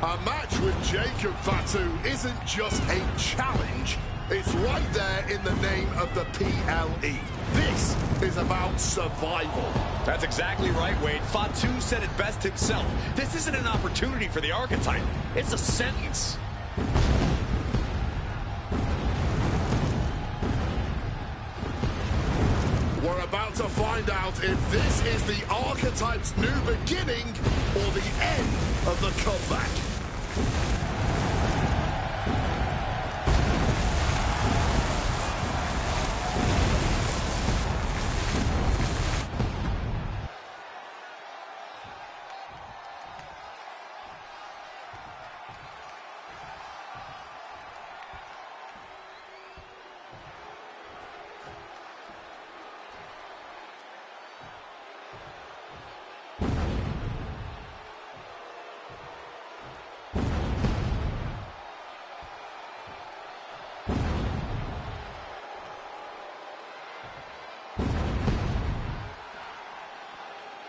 A match with Jacob Fatu isn't just a challenge. It's right there in the name of the PLE. This is about survival. That's exactly right, Wade. Fatu said it best himself. This isn't an opportunity for the archetype. It's a sentence. We're about to find out if this is the archetype's new beginning or the end of the comeback.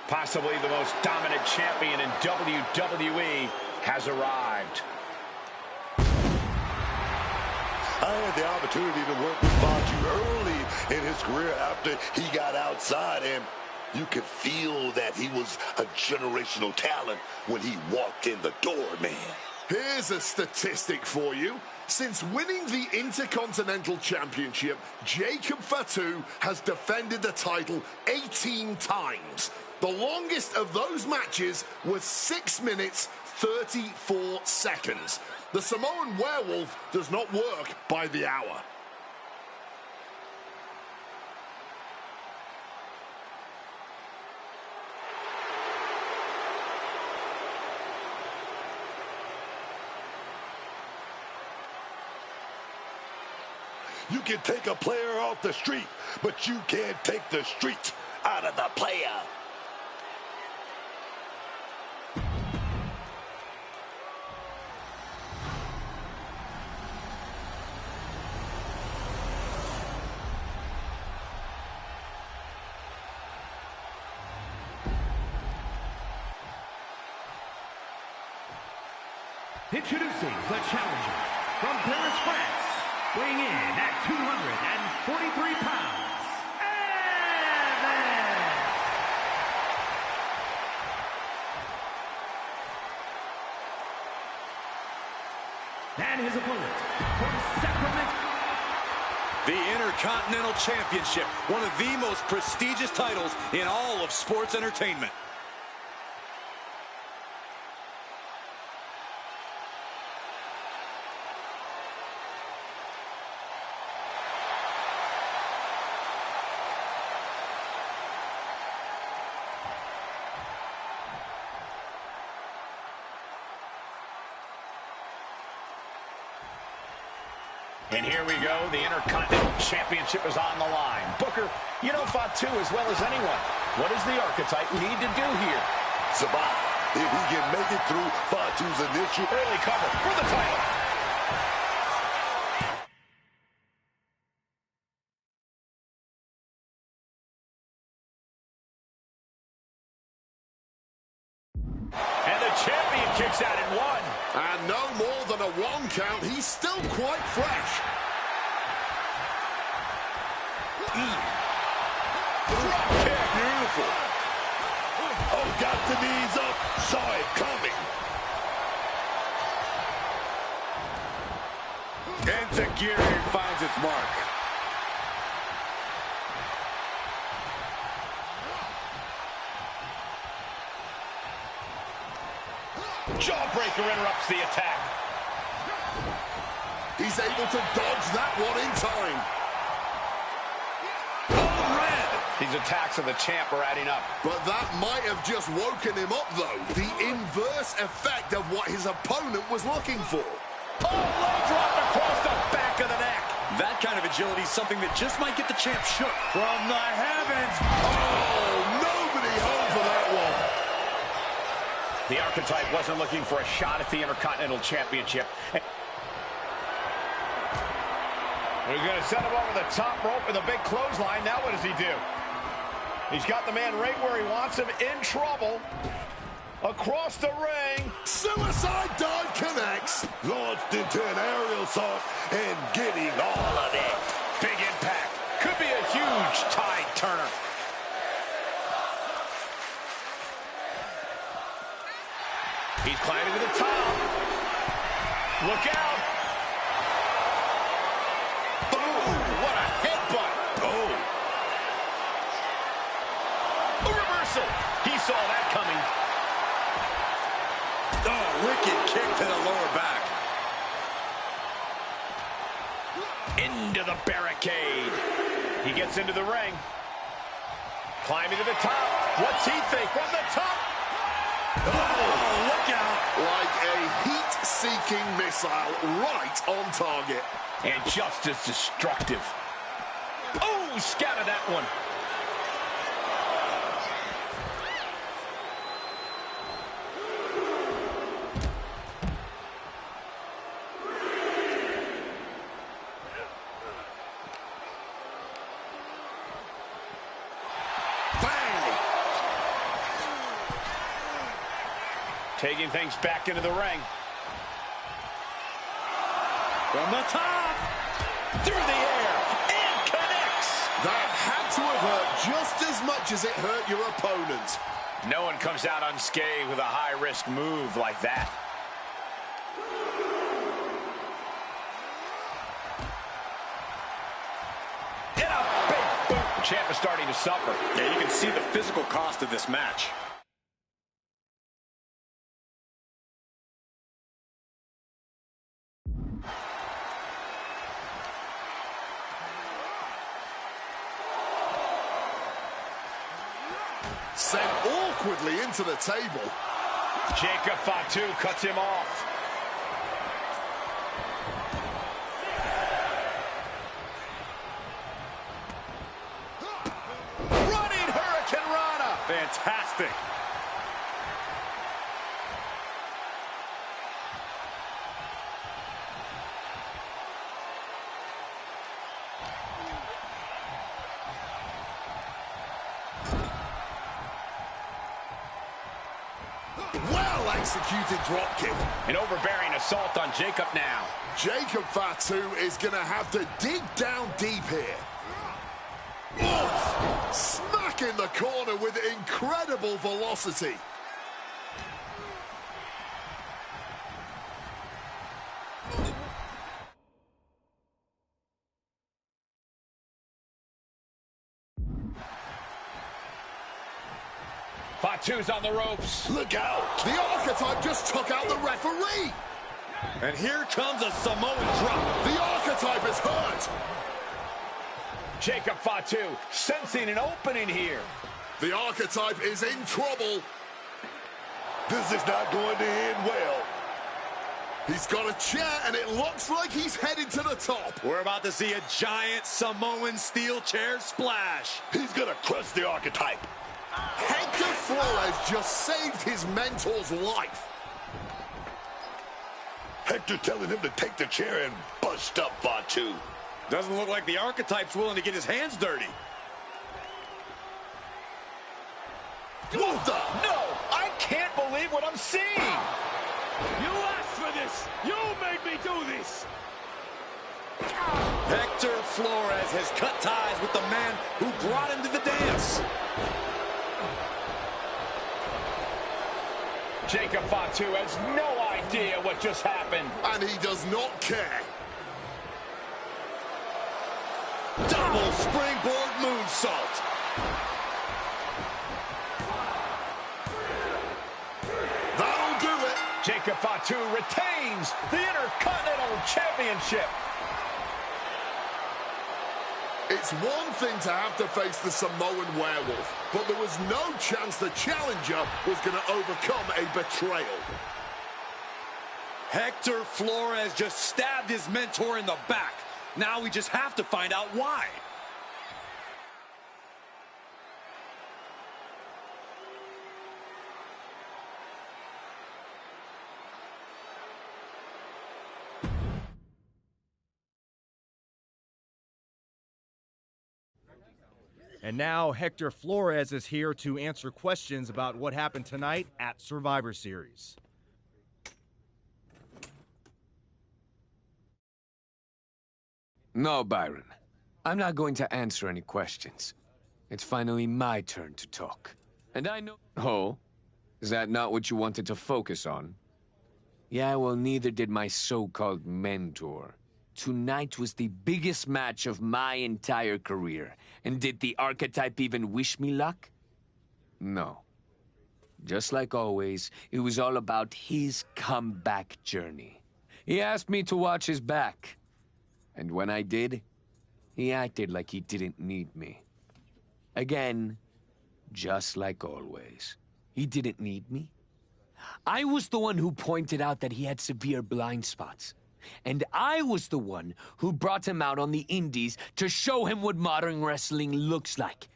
Possibly the most dominant champion in WWE has arrived. I had the opportunity to work with Fatu early in his career after he got outside, and you could feel that he was a generational talent when he walked in the door, man. Here's a statistic for you. Since winning the Intercontinental Championship, Jacob Fatu has defended the title 18 times. The longest of those matches was 6 minutes, 34 seconds. The Samoan Werewolf does not work by the hour. You can take a player off the street, but you can't take the street out of the player. Introducing the challenger from Paris, France, weighing in at 243 pounds, and his opponent from Sacramento. The Intercontinental Championship, one of the most prestigious titles in all of sports entertainment. And here we go. The Intercontinental Championship is on the line. Booker, you know Fatu as well as anyone. What does the archetype need to do here? Survive. If he can make it through Fatu's initial Early cover for the title. And the champion kicks out at 1. And no more than a 1 count. He's still quite fresh. drop kick. Beautiful. Oh, got the knees up. Saw it coming. Enziguri finds its mark. Jawbreaker interrupts the attack. He's able to dodge that one in time. Oh, red! These attacks of the champ are adding up. But that might have just woken him up, though. The inverse effect of what his opponent was looking for. Oh, leg drop across the back of the neck. That kind of agility is something that just might get the champ shook. From the heavens. Oh, nobody home for that one. The Archetype wasn't looking for a shot at the Intercontinental Championship. He's going to set him over the top rope with a big clothesline. Now what does he do? He's got the man right where he wants him, in trouble. across the ring. Suicide dive connects. Launched into an aerial assault and getting all of it. Big impact. Could be a huge tide turner. He's climbing to the top. Look out. Boom. What a headbutt. Oh. A reversal. He saw that coming. Oh, wicked kick to the lower back. Into the barricade. He gets into the ring. Climbing to the top. What's he think from the top? Oh, look out. Like a heat-seeking missile right on target. And just as destructive. Oh, scattered that one. Taking things back into the ring. From the top. Through the air. And connects. That had to have hurt just as much as it hurt your opponent. No one comes out unscathed with a high-risk move like that. And a big boot. Champ is starting to suffer. Yeah, you can see the physical cost of this match. Sent awkwardly into the table. Jacob Fatu cuts him off. Running Hurricane Rana. Fantastic. Well-executed dropkick. An overbearing assault on Jacob now. Jacob Fatu is going to have to dig down deep here. Oof! Smack in the corner with incredible velocity. Fatu's on the ropes. Look out! The Archetype just took out the referee. And here comes a Samoan drop. The Archetype is hurt. Jacob Fatu sensing an opening here. The Archetype is in trouble. This is not going to end well. He's got a chair, and it looks like he's headed to the top. We're about to see a giant Samoan steel chair splash. He's going to crush the Archetype. Hector Flores just saved his mentor's life. Hector telling him to take the chair and bust up Fatu. Doesn't look like the Archetype's willing to get his hands dirty. What the? No, I can't believe what I'm seeing. You asked for this. You made me do this. Hector Flores has cut ties with the man who brought him to the dance. Jacob Fatu has no idea what just happened. And he does not care. Double springboard moonsault. That'll do it. Jacob Fatu retains the Intercontinental Championship. It's one thing to have to face the Samoan werewolf, but there was no chance the challenger was going to overcome a betrayal. Hector Flores just stabbed his mentor in the back. Now we just have to find out why. And now Hector Flores is here to answer questions about what happened tonight at Survivor Series. No, Byron. I'm not going to answer any questions. It's finally my turn to talk. And I know... Oh? Is that not what you wanted to focus on? Yeah, well, neither did my so-called mentor. Tonight was the biggest match of my entire career. And did the archetype even wish me luck? No. Just like always, it was all about his comeback journey. He asked me to watch his back. And when I did, he acted like he didn't need me. Again, just like always. He didn't need me. I was the one who pointed out that he had severe blind spots. And I was the one who brought him out on the indies to show him what modern wrestling looks like.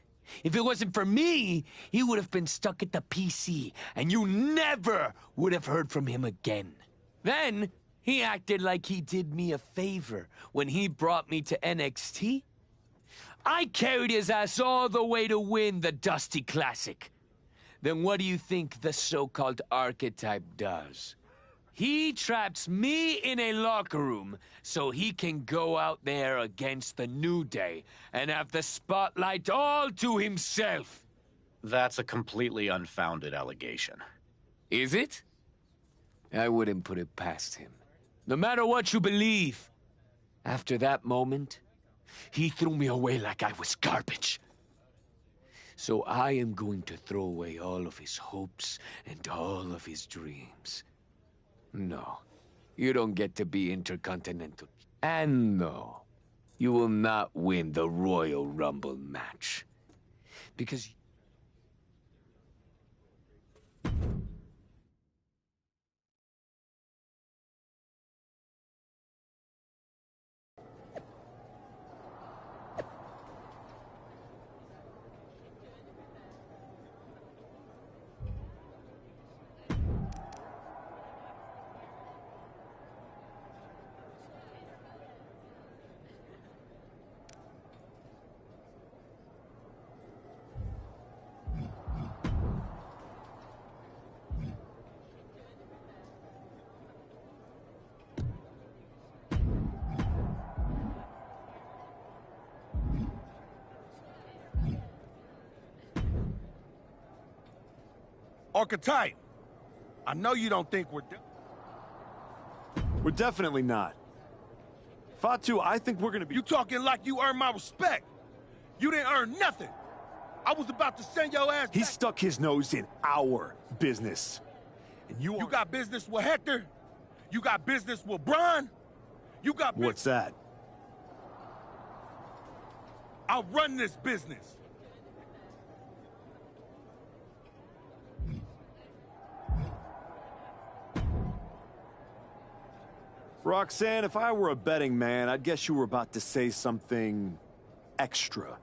If it wasn't for me, he would have been stuck at the PC, and you never would have heard from him again. Then, he acted like he did me a favor when he brought me to NXT. I carried his ass all the way to win the Dusty Classic. Then what do you think the so-called archetype does? He traps me in a locker room so he can go out there against the New Day and have the spotlight all to himself. That's a completely unfounded allegation. Is it? I wouldn't put it past him. No matter what you believe. After that moment, he threw me away like I was garbage. So I am going to throw away all of his hopes and all of his dreams. No, you don't get to be Intercontinental. And no, you will not win the Royal Rumble match. Because... Archetype, I know you don't think We're definitely not. Fatu, I think we're gonna be... You talking like you earned my respect. You didn't earn nothing. I was about to send your ass He back. stuck his nose in our business. And you got business with Hector? You got business with Braun? You got What's that? I run this business. Roxanne, if I were a betting man, I'd guess you were about to say something extra.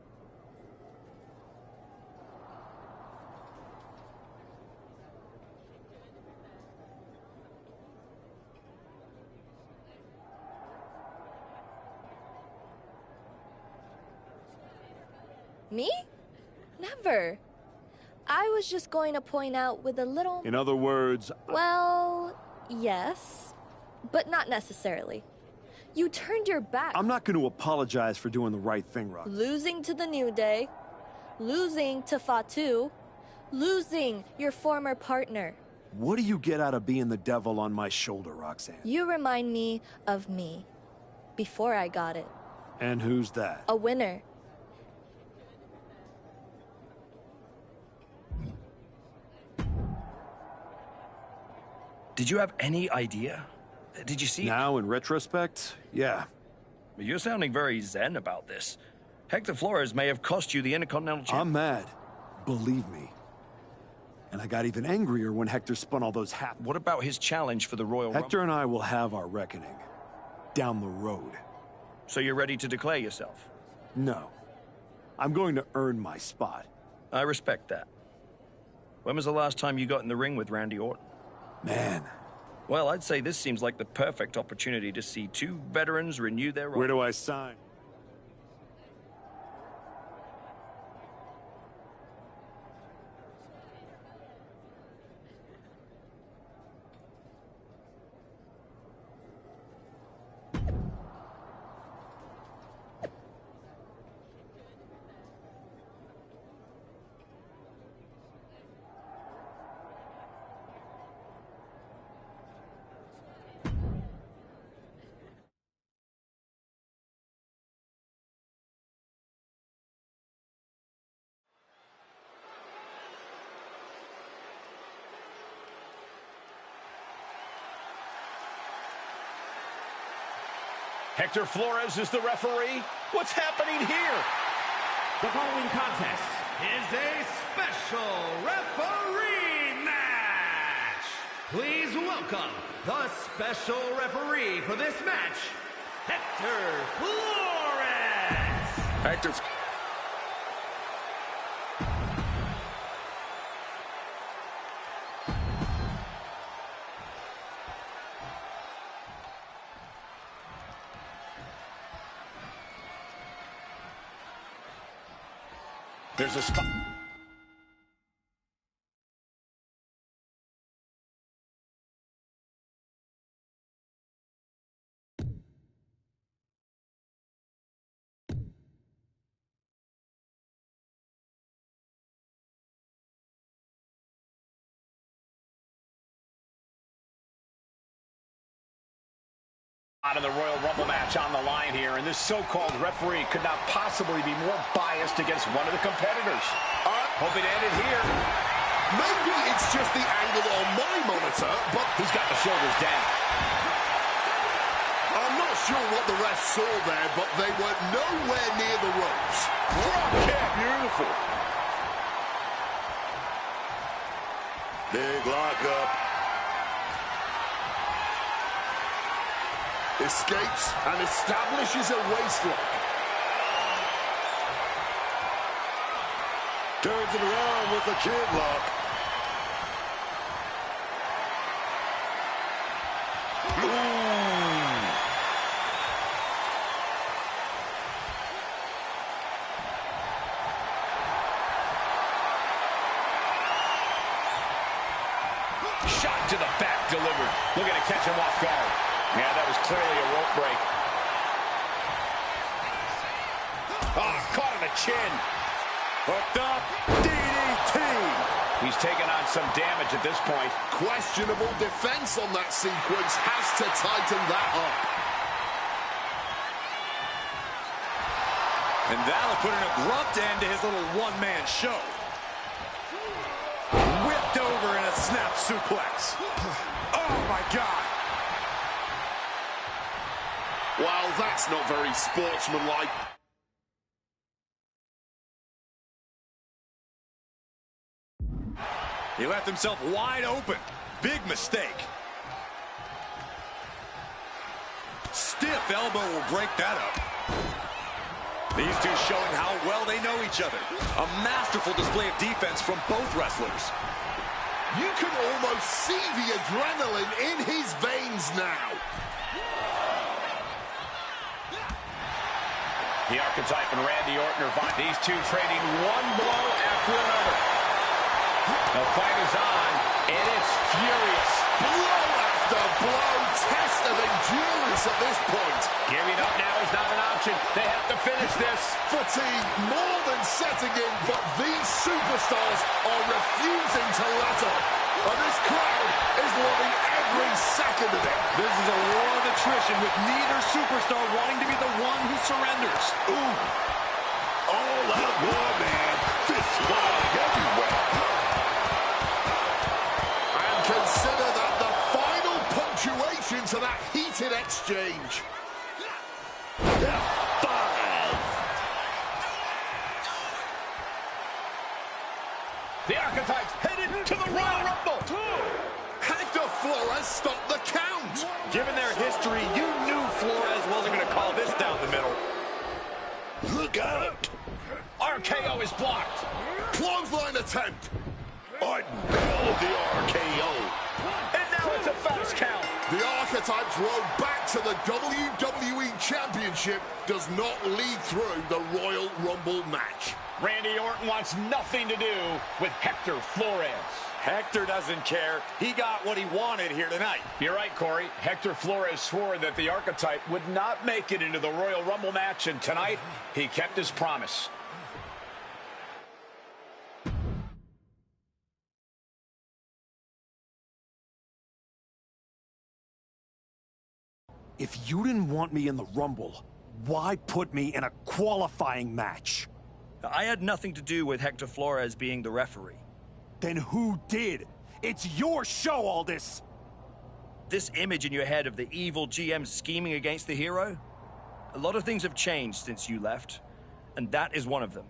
Me? Never. I was just going to point out with a little... In other words... Well, yes, but not necessarily. You turned your back. I'm not going to apologize for doing the right thing, Rox. Losing to the New Day, losing to Fatu, losing your former partner. What do you get out of being the devil on my shoulder, Roxanne? You remind me of me, before I got it. And who's that? A winner. Did you have any idea? Did you see? Now, in retrospect, yeah. You're sounding very zen about this. Hector Flores may have cost you the Intercontinental Championship. I'm mad. Believe me. And I got even angrier when Hector spun all those hats. What about his challenge for the Royal Rumble? Hector and I will have our reckoning. Down the road. So you're ready to declare yourself? No. I'm going to earn my spot. I respect that. When was the last time you got in the ring with Randy Orton? Man. Well, I'd say this seems like the perfect opportunity to see two veterans renew their... Where do I sign? Hector Flores is the referee. What's happening here? The following contest is a special referee match. Please welcome the special referee for this match, Hector Flores. Hector's... There's a spot. Out of the Royal Rumble match on the line here, and this so-called referee could not possibly be more biased against one of the competitors. Hope it ended here. Maybe it's just the angle on my monitor, but he's got the shoulders down. I'm not sure what the ref saw there, but they were nowhere near the ropes. Drop kick, beautiful. Big lockup. Escapes and establishes a waistlock. Turns it around with a chin lock. Shot to the back delivered. Looking to catch him off guard. Yeah, that was clearly a rope break. Caught on the chin. Hooked up. DDT. He's taken on some damage at this point. Questionable defense on that sequence. Has to tighten that up. And that'll put an abrupt end to his little one-man show. Whipped over in a snap suplex. Oh, my God. Well, that's not very sportsmanlike. He left himself wide open. Big mistake. Stiff elbow will break that up. These two showing how well they know each other. A masterful display of defense from both wrestlers. You can almost see the adrenaline in his veins now. The Archetype and Randy Orton are fine. These two trading one blow after another. The fight is on, and it's furious. Blow after blow, test of endurance at this point. Giving up now is not an option. They have to finish this. Fatigue more than setting in, but these superstars are refusing to let up. And this crowd is loving every second of it. This is a war of attrition with neither superstar wanting to be the one who surrenders. Ooh. All out war, man. Fist flying everywhere. And consider that the final punctuation to that heated exchange. F5. The Archetypes headed to the Royal Rumble. Hector Flores stopped the count. Given their history, you knew Flores wasn't going to call this down the middle. Look out. RKO is blocked. Clothesline attempt. Orton nailed the RKO. And now it's a fast count. The Archetypes road back to the WWE Championship does not lead through the Royal Rumble match. Randy Orton wants nothing to do with Hector Flores. Hector doesn't care. He got what he wanted here tonight. You're right, Corey. Hector Flores swore that the Archetype would not make it into the Royal Rumble match, and tonight he kept his promise. If you didn't want me in the Rumble, why put me in a qualifying match? I had nothing to do with Hector Flores being the referee. Then who did? It's your show, Aldis! This image in your head of the evil GM scheming against the hero? A lot of things have changed since you left, and that is one of them.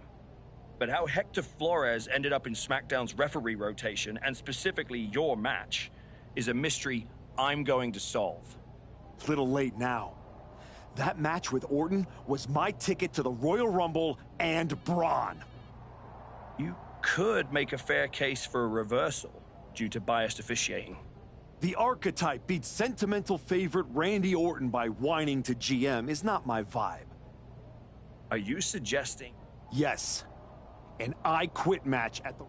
But how Hector Flores ended up in SmackDown's referee rotation, and specifically your match, is a mystery I'm going to solve. A little late now. That match with Orton was my ticket to the Royal Rumble and Braun. You could make a fair case for a reversal due to biased officiating. The archetype beats sentimental favorite Randy Orton by whining to GM is not my vibe. Are you suggesting? Yes. An I quit match at the...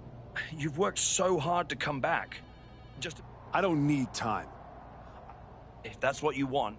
You've worked so hard to come back. I don't need time. If that's what you want.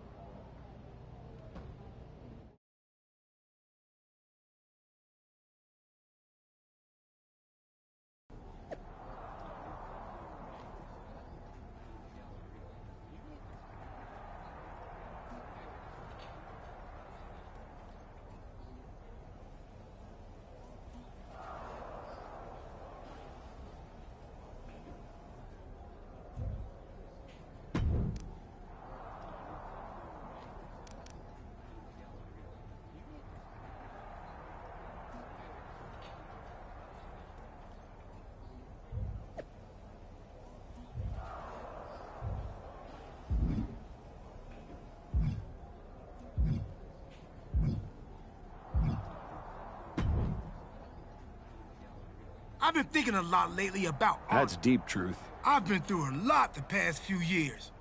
I've been thinking a lot lately about art. That's deep truth. I've been through a lot the past few years.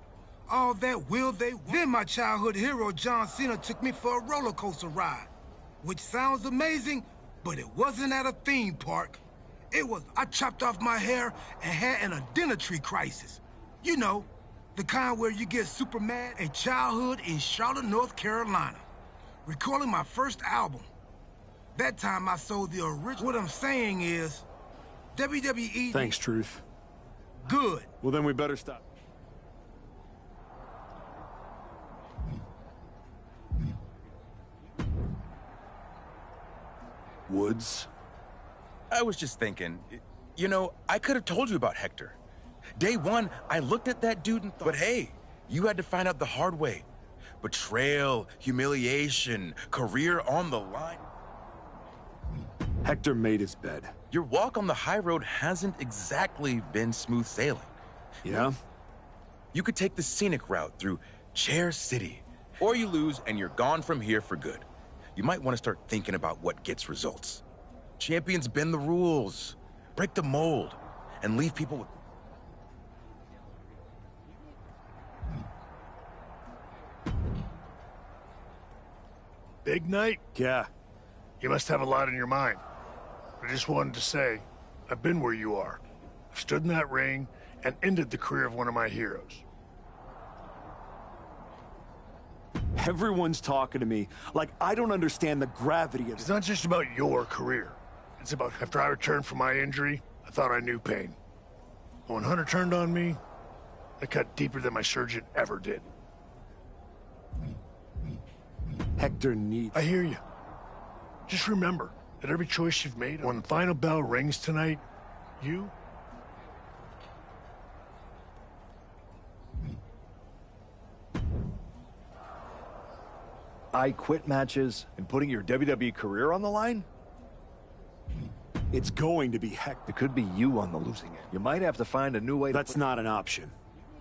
All that will they want. Then my childhood hero, John Cena, took me for a roller coaster ride. Which sounds amazing, but it wasn't at a theme park. It was, I chopped off my hair and had an identity crisis. You know, the kind where you get super mad. A childhood in Charlotte, North Carolina. Recording my first album. That time I sold the original. What I'm saying is, WWE... Thanks, Truth. Good. Well, then we better stop. Woods? I was just thinking, you know, I could have told you about Hector. Day one, I looked at that dude and thought, but hey, you had to find out the hard way. Betrayal, humiliation, career on the line. Hector made his bed. Your walk on the high road hasn't exactly been smooth sailing. Yeah? You could take the scenic route through Chair City, or you lose and you're gone from here for good. You might want to start thinking about what gets results. Champions bend the rules, break the mold, and leave people with... Big night? Yeah. You must have a lot in your mind. I just wanted to say, I've been where you are. I've stood in that ring and ended the career of one of my heroes. Everyone's talking to me like I don't understand the gravity of it. It's not just about your career. It's about after I returned from my injury, I thought I knew pain. But when Hunter turned on me, it cut deeper than my surgeon ever did. Hector needs... I hear you. Just remember that every choice you've made, when the final bell rings tonight, you... I quit matches and putting your WWE career on the line? It's going to be Hector. It could be you on the losing end. You might have to find a new way to... That's not an option.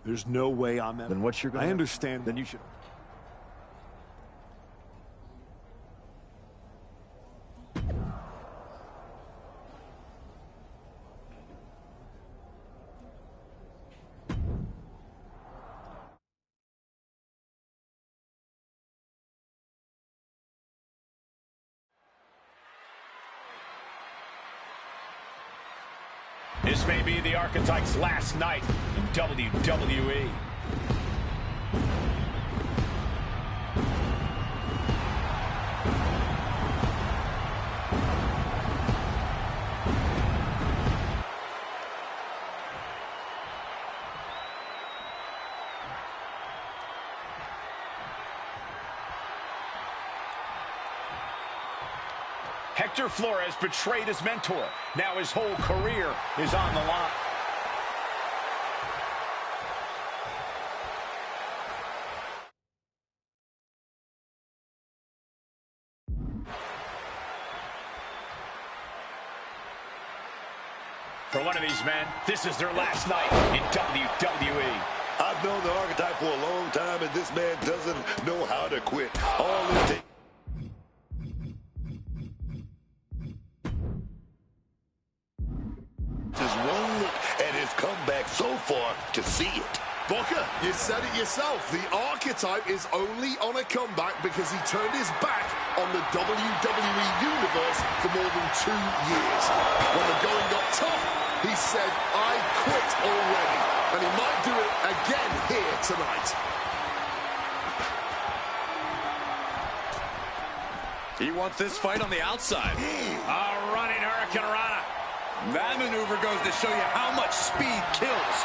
There's no way I'm... Then what you're gonna... I understand. Then you should... This may be the Archetype's last night in WWE. Hector Flores betrayed his mentor. Now his whole career is on the line. For one of these men, this is their last night in WWE. I've known the archetype for a long time, and this man doesn't know how to quit. All it takes is one look at his comeback so far to see it. Booker, you said it yourself. The archetype is only on a comeback because he turned his back on the WWE Universe for more than 2 years. When the going got tough, he said, I quit already. And he might do it again here tonight. He wants this fight on the outside. A running Hurricane Rana. That maneuver goes to show you how much speed kills.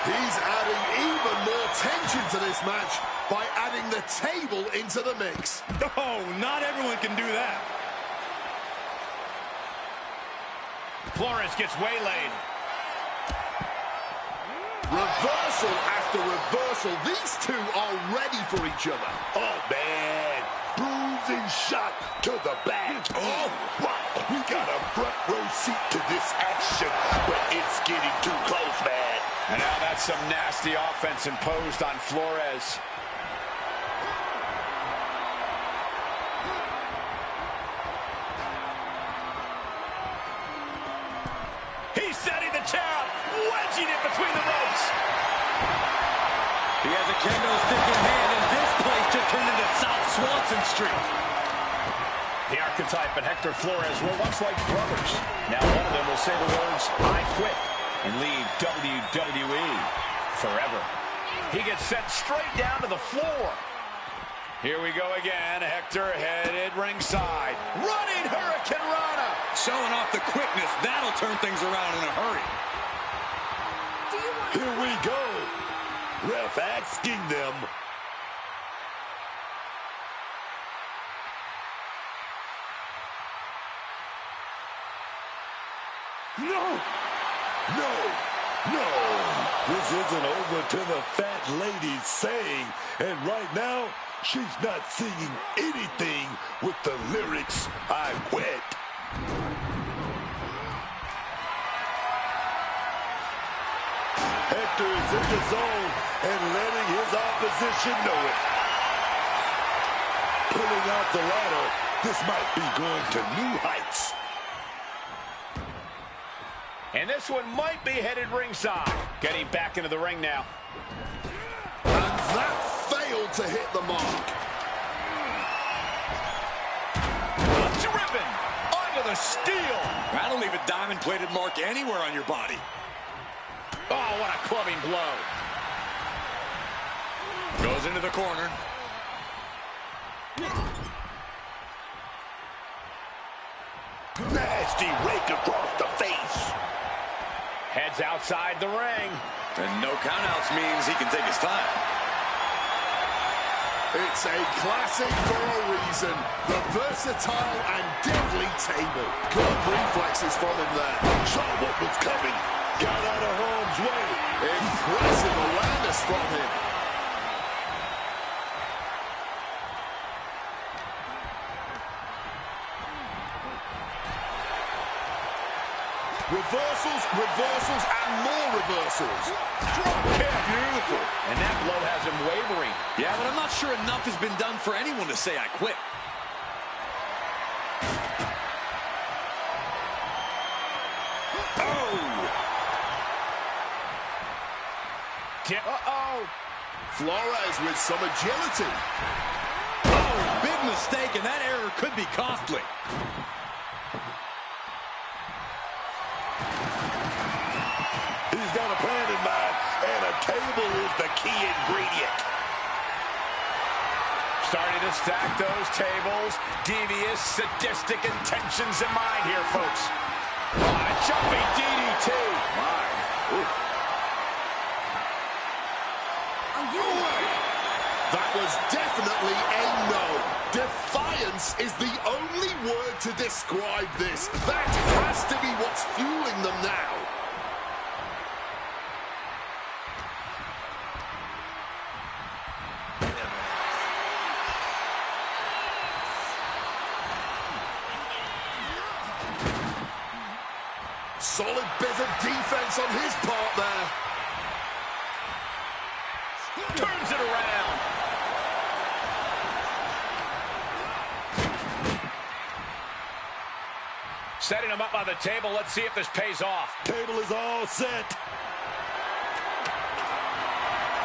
He's adding even more tension to this match by adding the table into the mix. Oh, not everyone can do that. Flores gets waylaid. Reversal after reversal. These two are ready for each other. Oh, man. Bruising shot to the back. Oh, wow. We got a front row seat to this action, but it's getting too close, man. And now that's some nasty offense imposed on Flores. He's setting the chair up, wedging it between the ropes. He has a kendo stick in hand, and this place just turned into South Swanson Street. The archetype and Hector Flores were once like brothers. Now one of them will say the words, I quit, and leave WWE forever. He gets sent straight down to the floor. Here we go again. Hector headed ringside. Running Hurricane Rana. Showing off the quickness. That'll turn things around in a hurry. Here we go. Ref asking them. No! No! No! This isn't over till the fat lady's saying. And right now, she's not singing anything with the lyrics, I quit. Hector is in the zone and letting his opposition know it. Pulling out the ladder, this might be going to new heights. And this one might be headed ringside. Getting back into the ring now. And that failed to hit the mark. Driven under the steel. That'll leave a diamond-plated mark anywhere on your body. Oh, what a clubbing blow. Goes into the corner. Nasty rake across the face. Heads outside the ring. And no countouts means he can take his time. It's a classic for a reason. The versatile and deadly table. Good reflexes from him there. Saw what was coming. Got out of harm's way. Impressive awareness from him. Reversals, reversals, and more reversals. Drop kick. Beautiful. And that blow has him wavering. Yeah, but I'm not sure enough has been done for anyone to say I quit. Oh! Uh-oh. Flores with some agility. Oh, big mistake, and that error could be costly. He's got a plan in mind, and a table is the key ingredient. Starting to stack those tables. Devious, sadistic intentions in mind here, folks. Oh, a jumping DDT. My. Ooh. That was definitely a no. Defiance is the only word to describe this. That has to be what's fueling them now. Solid bit of defense on his part there. Turns it around. Setting him up on the table. Let's see if this pays off. Table is all set.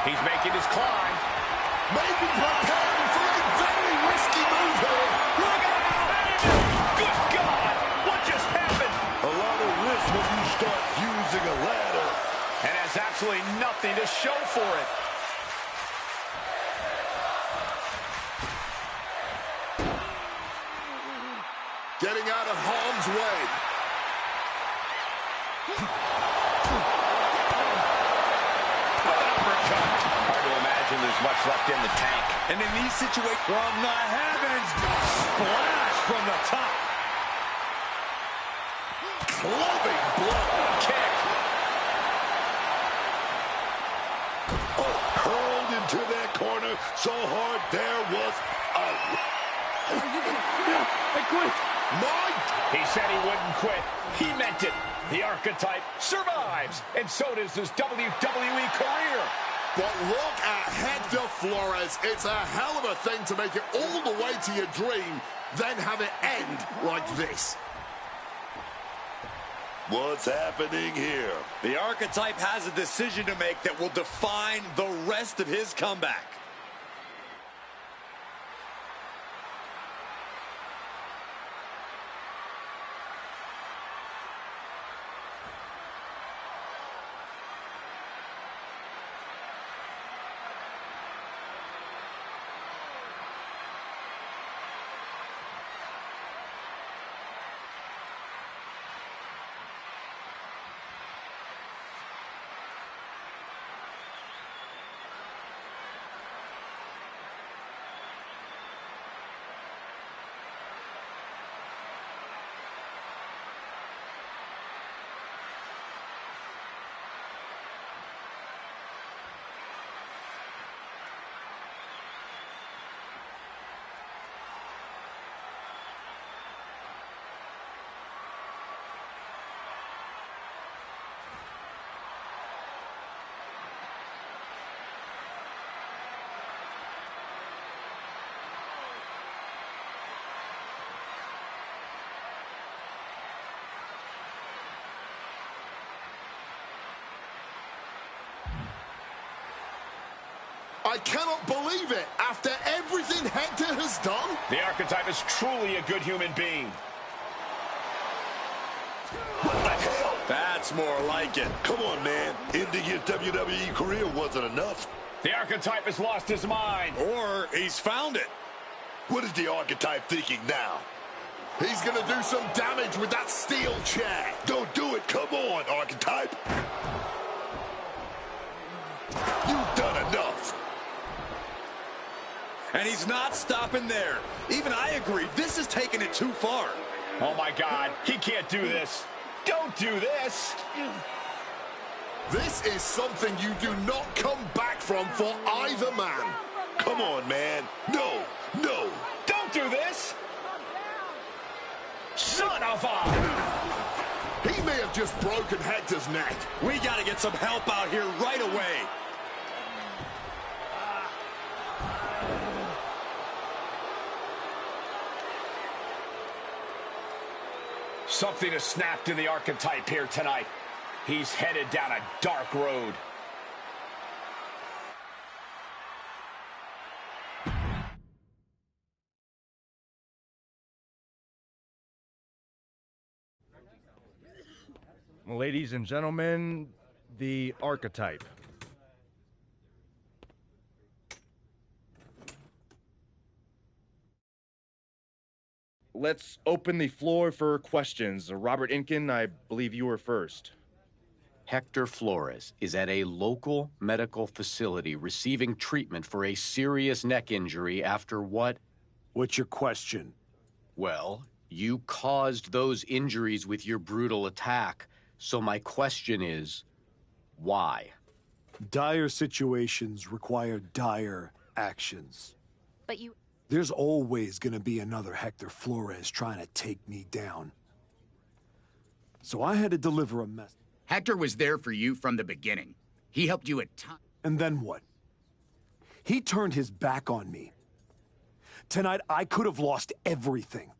He's making his climb. Maybe preparing for a very risky move here. Look out! Good God! What just happened? A lot of risk when you start using a ladder. And has absolutely nothing to show for it. Getting out of harm's way. Uppercut. Hard to imagine there's much left in the tank. And in these situations, from the heavens, splash from the top. Clubbing blow. Kick. Oh, hurled into that corner so hard there was out. Are you gonna quit? I quit. He said he wouldn't quit. He meant it. The Archetype survives, and so does his WWE career. But look at Hector Flores. It's a hell of a thing to make it all the way to your dream, then have it end like this. What's happening here? The Archetype has a decision to make that will define the rest of his comeback. I cannot believe it. After everything Hector has done. The Archetype is truly a good human being. What the hell? That's more like it. Come on, man. Ending his WWE career wasn't enough. The Archetype has lost his mind. Or he's found it. What is the Archetype thinking now? He's going to do some damage with that steel chair. Don't do it. Come on, Archetype. You've done enough. And he's not stopping there. Even I agree. This is taking it too far. Oh, my God. He can't do this. Don't do this. This is something you do not come back from for either man. Come on, man. No, no. Don't do this. Son of a... He may have just broken Hector's neck. We got to get some help out here right away. Something has snapped in the Archetype here tonight. He's headed down a dark road. Ladies and gentlemen, the Archetype. Let's open the floor for questions. Robert Inkin, I believe you were first. Hector Flores is at a local medical facility receiving treatment for a serious neck injury after what? What's your question? Well, you caused those injuries with your brutal attack. So my question is, why? Dire situations require dire actions. But you... There's always gonna be another Hector Flores trying to take me down. So I had to deliver a message. Hector was there for you from the beginning. He helped you a ton. And then what? He turned his back on me. Tonight, I could have lost everything.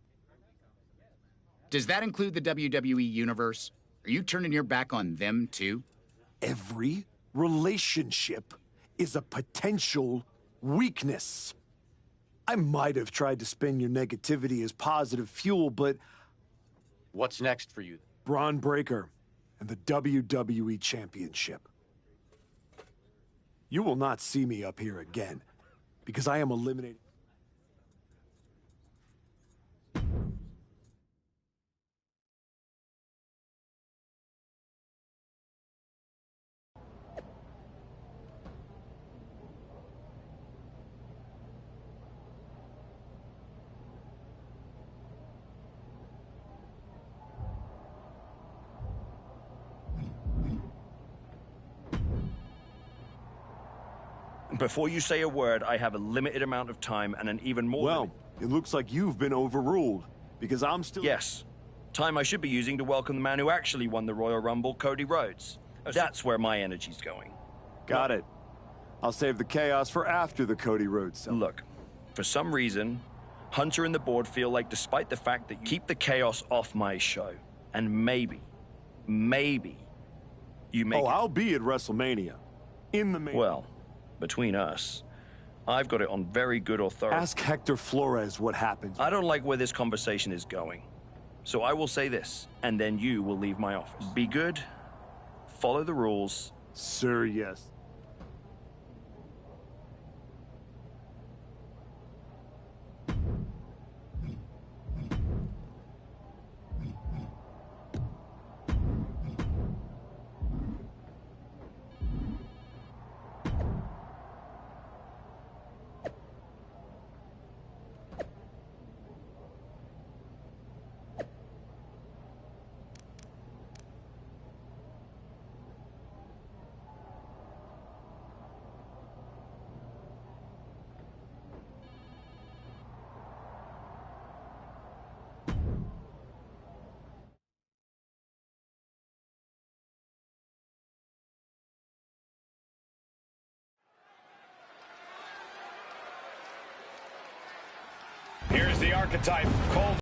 Does that include the WWE Universe? Are you turning your back on them, too? Every relationship is a potential weakness. I might have tried to spin your negativity as positive fuel, but... What's next for you? Braun Breaker and the WWE Championship. You will not see me up here again, because I am eliminated. Before you say a word, I have a limited amount of time and an even more it looks like you've been overruled, because I'm still... Yes. Time I should be using to welcome the man who actually won the Royal Rumble, Cody Rhodes. That's where my energy's going. Got it. I'll save the chaos for after the Cody Rhodes celebration. Look, for some reason, Hunter and the board feel like despite the fact that you keep the chaos off my show, and maybe, you make I'll be at WrestleMania. In the main... Well, between us, I've got it on very good authority. Ask Hector Flores what happened. I don't like where this conversation is going. So I will say this, and then you will leave my office. Be good, follow the rules. Sir, yes. Here's the archetype, Cole.